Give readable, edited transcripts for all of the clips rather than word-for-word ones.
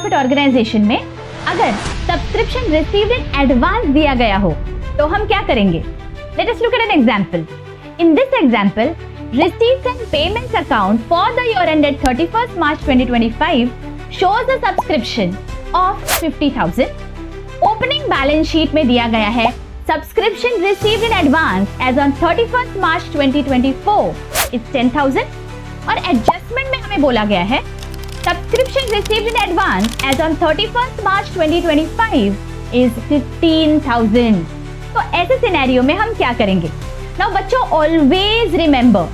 Profit organisation में अगर subscription received in advance दिया गया हो तो हम क्या करेंगे? Let us look at an example. In this example, receipts and payments account for the year ended 31st March 2025 shows a subscription of 50,000. Opening balance sheet में दिया गया है subscription received in advance as on 31st March 2024 is 10,000 और adjustment में हमें बोला गया है subscription received in advance as on 31st March 2025 is 15,000. तो ऐसे सिनेरियो में हम क्या करेंगे? नाउ बच्चों, ऑलवेज रिमेंबर,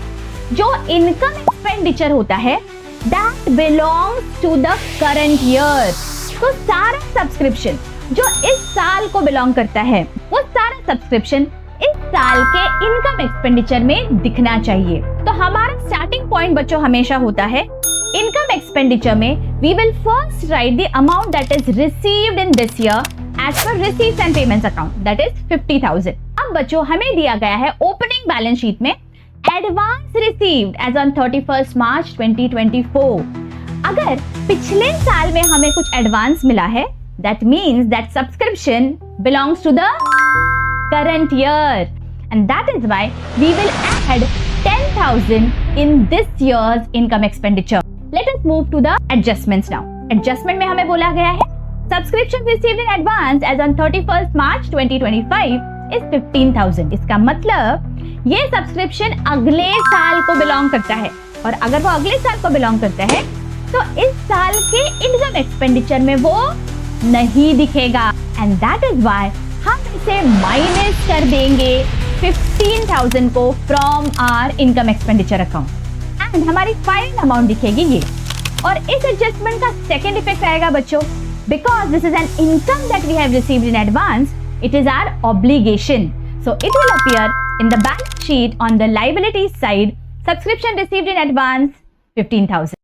जो इनकम एक्सपेंडिचर होता है that belongs to the current year. तो सारा सब्सक्रिप्शन जो इस साल को बिलोंग करता है वो सारा सब्सक्रिप्शन इस साल के इनकम एक्सपेंडिचर में दिखना चाहिए. तो हमारा स्टार्टिंग पॉइंट बच्चों हमेशा होता है इनकम एक्सपेंडिचर में we will first write the amount that is received in this year as per receives and payments account, दैट इज 50,000. अब बच्चों हमें दिया गया है ओपनिंग बैलेंस शीट में advance received as on 31st March 2024. अगर पिछले साल में हमें कुछ एडवांस मिला है that means that subscription belongs to the current year and that is why we will add 10,000 in this year's income expenditure. Let us move to the adjustments now. Adjustment में हमें बोला गया है subscription received in advance as on 31st March 2025 is 15,000. इसका मतलब ये subscription अगले साल को बिलोंग करता है और अगर वो अगले साल को बिलोंग करता है तो इस साल के इनकम एक्सपेंडिचर में वो नहीं दिखेगा एंड दैट इज व्हाई हम इसे माइनस कर देंगे 15,000 को from our income expenditure account and हमारी फाइनल अमाउंट दिखेगी ये. और इस एडजस्टमेंट का सेकेंड इफेक्ट आएगा बच्चों, because this is an income that we have received in advance, it is our obligation. So it will appear in the balance sheet on the liabilities side, subscription received in advance 15,000.